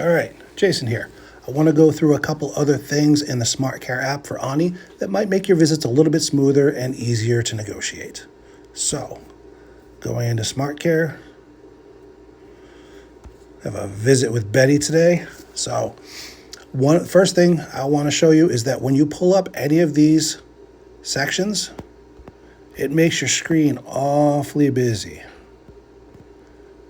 All right, Jason here. I want to go through a couple other things in the Smart Care app for Aaniie that might make your visits a little bit smoother and easier to negotiate. So, going into Smart Care, I have a visit with Betty today. So, first thing I want to show you is that when you pull up any of these sections, it makes your screen awfully busy.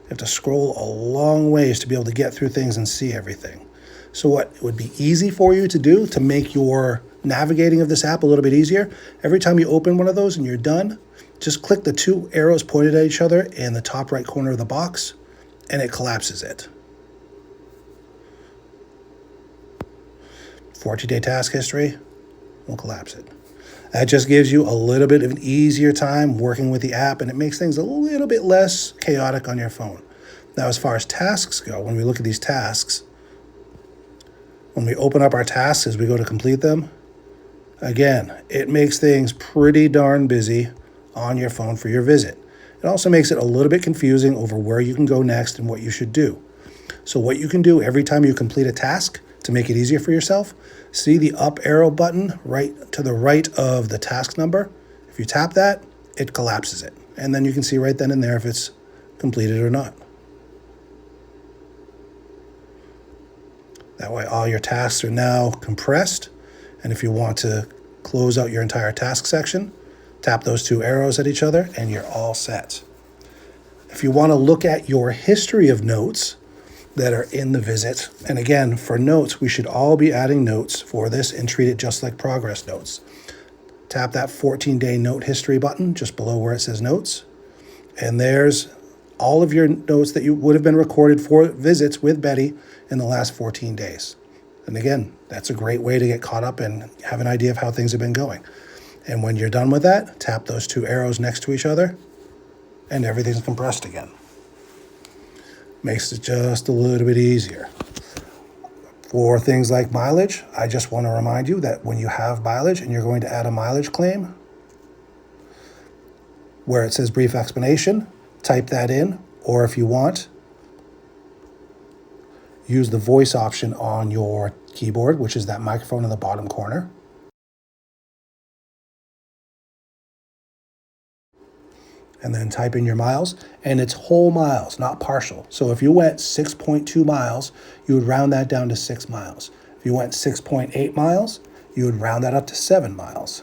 You have to scroll a long ways to be able to get through things and see everything. So what would be easy for you to do to make your navigating of this app a little bit easier, every time you open one of those and you're done, just click the two arrows pointed at each other in the top right corner of the box, and it collapses it. 14-day task history will collapse it. That just gives you a little bit of an easier time working with the app, and it makes things a little bit less chaotic on your phone. Now, as far as tasks go, when we look at these tasks, when we open up our tasks as we go to complete them, again, it makes things pretty darn busy on your phone for your visit. It also makes it a little bit confusing over where you can go next and what you should do. So what you can do every time you complete a task to make it easier for yourself, see the up arrow button right to the right of the task number. If you tap that, it collapses it. And then you can see right then and there if it's completed or not. That way all your tasks are now compressed. And if you want to close out your entire task section, tap those two arrows at each other and you're all set. If you want to look at your history of notes that are in the visit, and again, for notes, we should all be adding notes for this and treat it just like progress notes. Tap that 14-day note history button just below where it says notes. And there's all of your notes that you would have been recorded for visits with Betty in the last 14 days. And again, that's a great way to get caught up and have an idea of how things have been going. And when you're done with that, tap those two arrows next to each other and everything's compressed again. Makes it just a little bit easier. For things like mileage, I just want to remind you that when you have mileage and you're going to add a mileage claim, where it says brief explanation, type that in, or if you want, use the voice option on your keyboard, which is that microphone in the bottom corner. And then type in your miles, and it's whole miles, not partial. So if you went 6.2 miles, you would round that down to 6 miles. If you went 6.8 miles, you would round that up to 7 miles.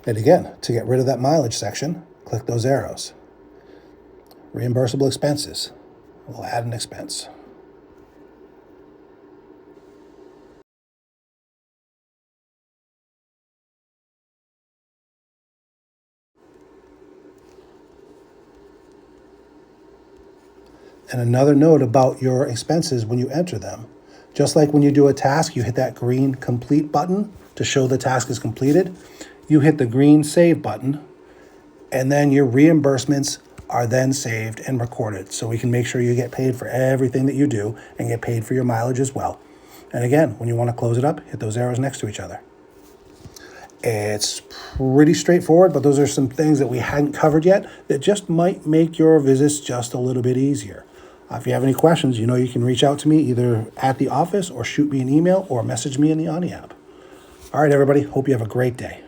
And again, to get rid of that mileage section, click those arrows. Reimbursable expenses. We'll add an expense. And another note about your expenses when you enter them. Just like when you do a task, you hit that green complete button to show the task is completed. You hit the green save button, and then your reimbursements are then saved and recorded. So we can make sure you get paid for everything that you do and get paid for your mileage as well. And again, when you want to close it up, hit those arrows next to each other. It's pretty straightforward, but those are some things that we hadn't covered yet that just might make your visits just a little bit easier. If you have any questions, you know you can reach out to me either at the office or shoot me an email or message me in the Aaniie app. All right, everybody. Hope you have a great day.